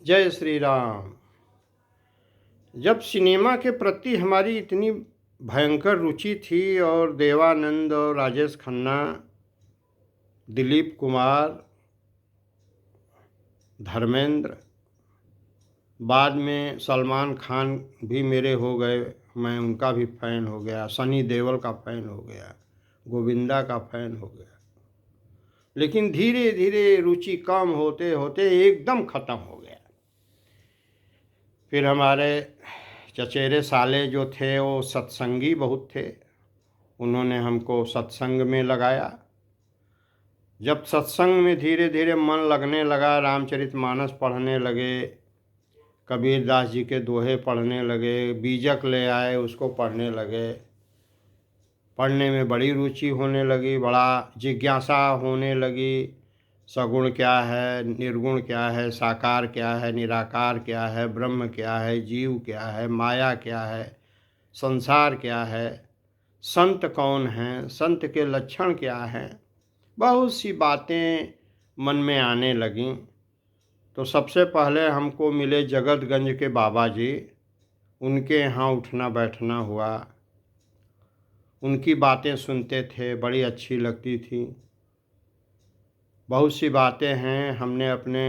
जय श्री राम। जब सिनेमा के प्रति हमारी इतनी भयंकर रुचि थी और देवानंद और राजेश खन्ना, दिलीप कुमार, धर्मेंद्र, बाद में सलमान खान भी मेरे हो गए, मैं उनका भी फ़ैन हो गया, सनी देओल का फ़ैन हो गया, गोविंदा का फ़ैन हो गया। लेकिन धीरे धीरे रुचि कम होते होते एकदम ख़त्म हो गया। फिर हमारे चचेरे साले जो थे वो सत्संगी बहुत थे, उन्होंने हमको सत्संग में लगाया। जब सत्संग में धीरे धीरे मन लगने लगा, रामचरितमानस पढ़ने लगे, कबीरदास जी के दोहे पढ़ने लगे, बीजक ले आए उसको पढ़ने लगे। पढ़ने में बड़ी रुचि होने लगी, बड़ा जिज्ञासा होने लगी। सगुण क्या है, निर्गुण क्या है, साकार क्या है, निराकार क्या है, ब्रह्म क्या है, जीव क्या है, माया क्या है, संसार क्या है, संत कौन हैं, संत के लक्षण क्या हैं। बहुत सी बातें मन में आने लगीं। तो सबसे पहले हमको मिले जगतगंज के बाबा जी, उनके यहाँ उठना बैठना हुआ। उनकी बातें सुनते थे, बड़ी अच्छी लगती थी। बहुत सी बातें हैं हमने अपने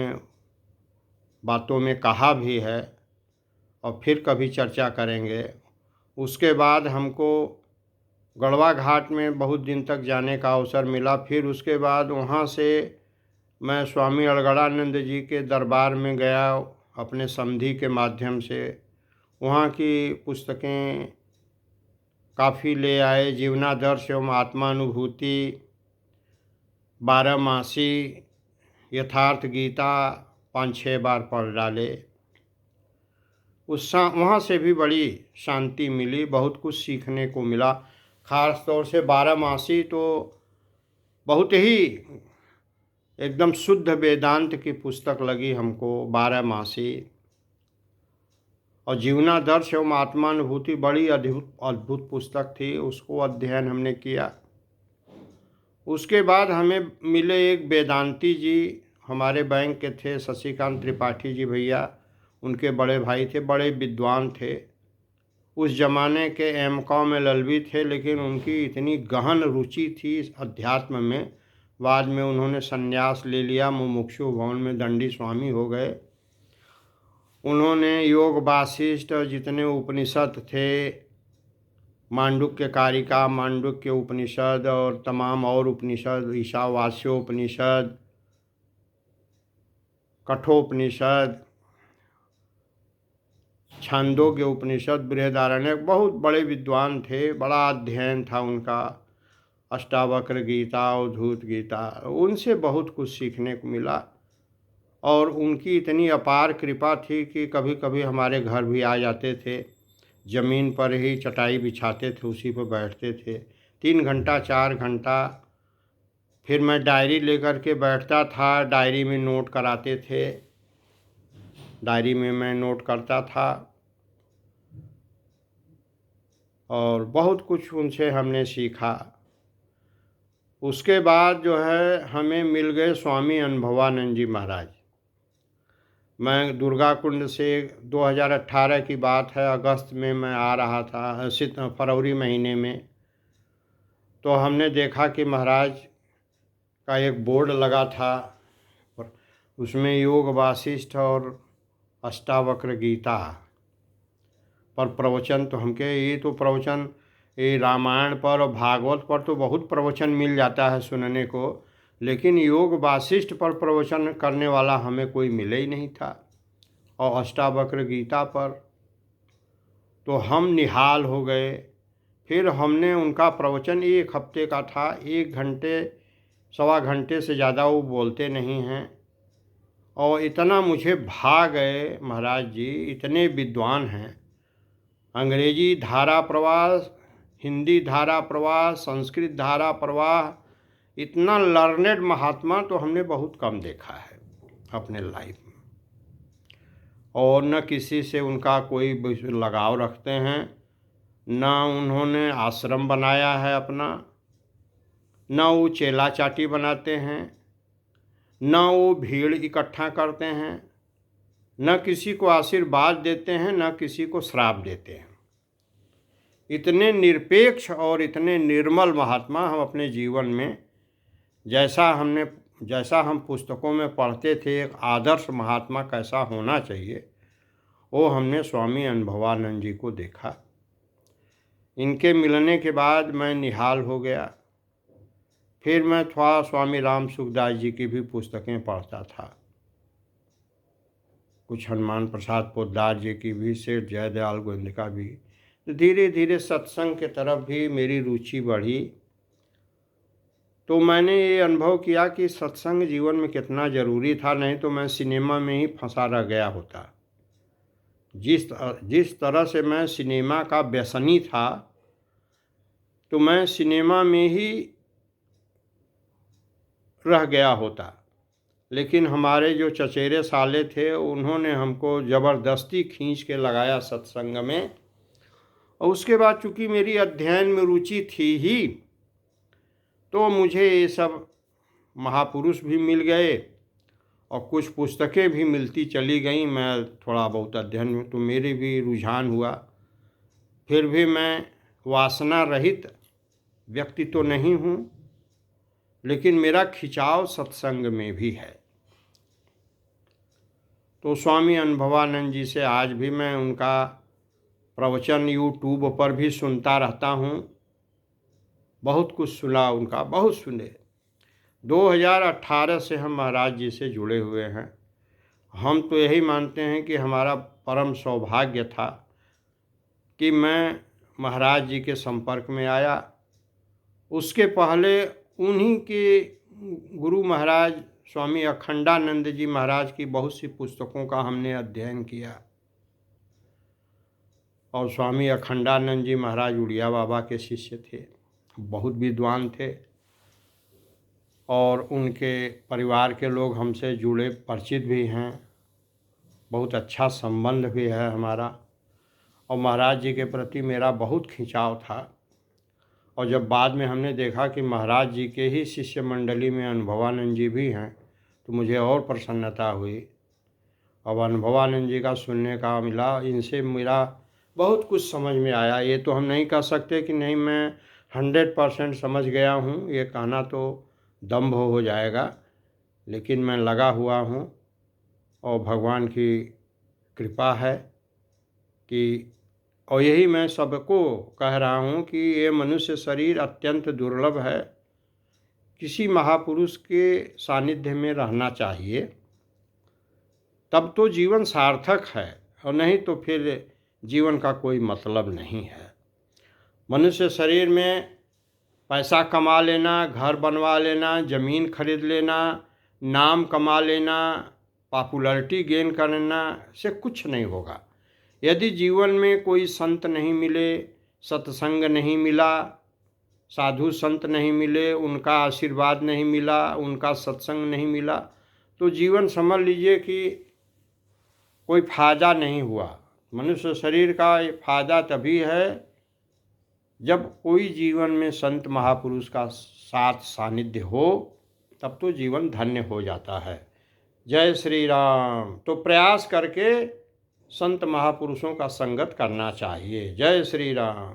बातों में कहा भी है और फिर कभी चर्चा करेंगे। उसके बाद हमको गढ़वा घाट में बहुत दिन तक जाने का अवसर मिला। फिर उसके बाद वहाँ से मैं स्वामी अड़गड़ानंद जी के दरबार में गया अपने समधी के माध्यम से। वहाँ की पुस्तकें काफ़ी ले आए। जीवनादर्श एवं आत्मानुभूति, 12मासी, यथार्थ गीता 5-6 बार पढ़ डाले। वहाँ से भी बड़ी शांति मिली, बहुत कुछ सीखने को मिला। ख़ास तौर से 12मासी तो बहुत ही एकदम शुद्ध वेदांत की पुस्तक लगी हमको 12मासी। और जीवनादर्श एवं आत्मानुभूति बड़ी अद्भुत पुस्तक थी, उसको अध्ययन हमने किया। उसके बाद हमें मिले एक वेदांती जी, हमारे बैंक के थे, शशिकांत त्रिपाठी जी भैया, उनके बड़े भाई थे, बड़े विद्वान थे। उस ज़माने के एमकॉम एलएलबी थे, लेकिन उनकी इतनी गहन रुचि थी इस अध्यात्म में। बाद में उन्होंने संन्यास ले लिया, मुमुक्षु भवन में दंडी स्वामी हो गए। उन्होंने योग वासिष्ठ जितने उपनिषद थे, मांडुक्य कारिका, मांडुक्य उपनिषद और तमाम और उपनिषद, ईशावास्योपनिषद, कठोपनिषद, छांदोग्य उपनिषद, बृहदारण्यक, बहुत बड़े विद्वान थे, बड़ा अध्ययन था उनका। अष्टावक्र गीता, अवधूत गीता, उनसे बहुत कुछ सीखने को मिला। और उनकी इतनी अपार कृपा थी कि कभी कभी हमारे घर भी आ जाते थे। ज़मीन पर ही चटाई बिछाते थे, उसी पर बैठते थे 3 घंटा 4 घंटा। फिर मैं डायरी लेकर के बैठता था, डायरी में नोट कराते थे, डायरी में मैं नोट करता था। और बहुत कुछ उनसे हमने सीखा। उसके बाद जो है हमें मिल गए स्वामी अनुभवानंद जी महाराज। मैं दुर्गा कुंड से 2018 की बात है, अगस्त में मैं आ रहा था, फरवरी महीने में। तो हमने देखा कि महाराज का एक बोर्ड लगा था, उसमें योग वासिष्ठ और अष्टावक्र गीता पर प्रवचन। तो हमके ये तो प्रवचन, ये रामायण पर और भागवत पर तो बहुत प्रवचन मिल जाता है सुनने को, लेकिन योग वासिष्ठ पर प्रवचन करने वाला हमें कोई मिले ही नहीं था, और अष्टावक्र गीता पर तो हम निहाल हो गए। फिर हमने उनका प्रवचन 1 हफ्ते का था, 1 घंटे 1.25 घंटे से ज़्यादा वो बोलते नहीं हैं। और इतना मुझे भा गए महाराज जी, इतने विद्वान हैं। अंग्रेजी धारा प्रवाह, हिंदी धारा प्रवाह, संस्कृत धारा प्रवाह, इतना लर्नेड महात्मा तो हमने बहुत कम देखा है अपने लाइफ में। और न किसी से उनका कोई लगाव रखते हैं, न उन्होंने आश्रम बनाया है अपना, न वो चेला चाटी बनाते हैं, न वो भीड़ इकट्ठा करते हैं, न किसी को आशीर्वाद देते हैं, न किसी को श्राप देते हैं। इतने निरपेक्ष और इतने निर्मल महात्मा हम अपने जीवन में, जैसा हम पुस्तकों में पढ़ते थे एक आदर्श महात्मा कैसा होना चाहिए, वो हमने स्वामी अनुभवानंद जी को देखा। इनके मिलने के बाद मैं निहाल हो गया। फिर मैं थोड़ा स्वामी राम सुखदास जी की भी पुस्तकें पढ़ता था, कुछ हनुमान प्रसाद पोद्दार जी की भी, सेठ जयदयाल गोविंद का भी। तो धीरे धीरे सत्संग के तरफ भी मेरी रुचि बढ़ी। तो मैंने ये अनुभव किया कि सत्संग जीवन में कितना ज़रूरी था, नहीं तो मैं सिनेमा में ही फंसा रह गया होता। जिस तरह से मैं सिनेमा का व्यसनी था, तो मैं सिनेमा में ही रह गया होता। लेकिन हमारे जो चचेरे साले थे, उन्होंने हमको ज़बरदस्ती खींच के लगाया सत्संग में। और उसके बाद चूँकि मेरी अध्ययन में रुचि थी ही, तो मुझे ये सब महापुरुष भी मिल गए और कुछ पुस्तकें भी मिलती चली गईं। मैं थोड़ा बहुत अध्ययन में तो मेरे भी रुझान हुआ। फिर भी मैं वासना रहित व्यक्ति तो नहीं हूँ, लेकिन मेरा खिंचाव सत्संग में भी है। तो स्वामी अनुभवानंद जी से आज भी मैं उनका प्रवचन यूट्यूब पर भी सुनता रहता हूँ। बहुत कुछ सुना उनका, बहुत सुने। 2018 से हम महाराज जी से जुड़े हुए हैं। हम तो यही मानते हैं कि हमारा परम सौभाग्य था कि मैं महाराज जी के संपर्क में आया। उसके पहले उन्हीं के गुरु महाराज स्वामी अखंडानंद जी महाराज की बहुत सी पुस्तकों का हमने अध्ययन किया। और स्वामी अखंडानंद जी महाराज उड़िया बाबा के शिष्य थे, बहुत विद्वान थे। और उनके परिवार के लोग हमसे जुड़े, परिचित भी हैं, बहुत अच्छा संबंध भी है हमारा। और महाराज जी के प्रति मेरा बहुत खिंचाव था। और जब बाद में हमने देखा कि महाराज जी के ही शिष्य मंडली में अनुभवानंद जी भी हैं, तो मुझे और प्रसन्नता हुई। अब अनुभवानंद जी का सुनने का मिला, इनसे मेरा बहुत कुछ समझ में आया। ये तो हम नहीं कह सकते कि नहीं मैं 100% समझ गया हूँ, ये कहना तो दंभ हो जाएगा, लेकिन मैं लगा हुआ हूँ। और भगवान की कृपा है कि, और यही मैं सबको कह रहा हूँ कि ये मनुष्य शरीर अत्यंत दुर्लभ है। किसी महापुरुष के सानिध्य में रहना चाहिए, तब तो जीवन सार्थक है, और नहीं तो फिर जीवन का कोई मतलब नहीं है। मनुष्य शरीर में पैसा कमा लेना, घर बनवा लेना, ज़मीन खरीद लेना, नाम कमा लेना, पॉपुलैरिटी गेन करना से कुछ नहीं होगा। यदि जीवन में कोई संत नहीं मिले, सत्संग नहीं मिला, साधु संत नहीं मिले, उनका आशीर्वाद नहीं मिला, उनका सत्संग नहीं मिला, तो जीवन समझ लीजिए कि कोई फायदा नहीं हुआ। मनुष्य शरीर का फायदा तभी है जब कोई जीवन में संत महापुरुष का साथ सानिध्य हो, तब तो जीवन धन्य हो जाता है। जय श्री राम। तो प्रयास करके संत महापुरुषों का संगत करना चाहिए। जय श्री राम।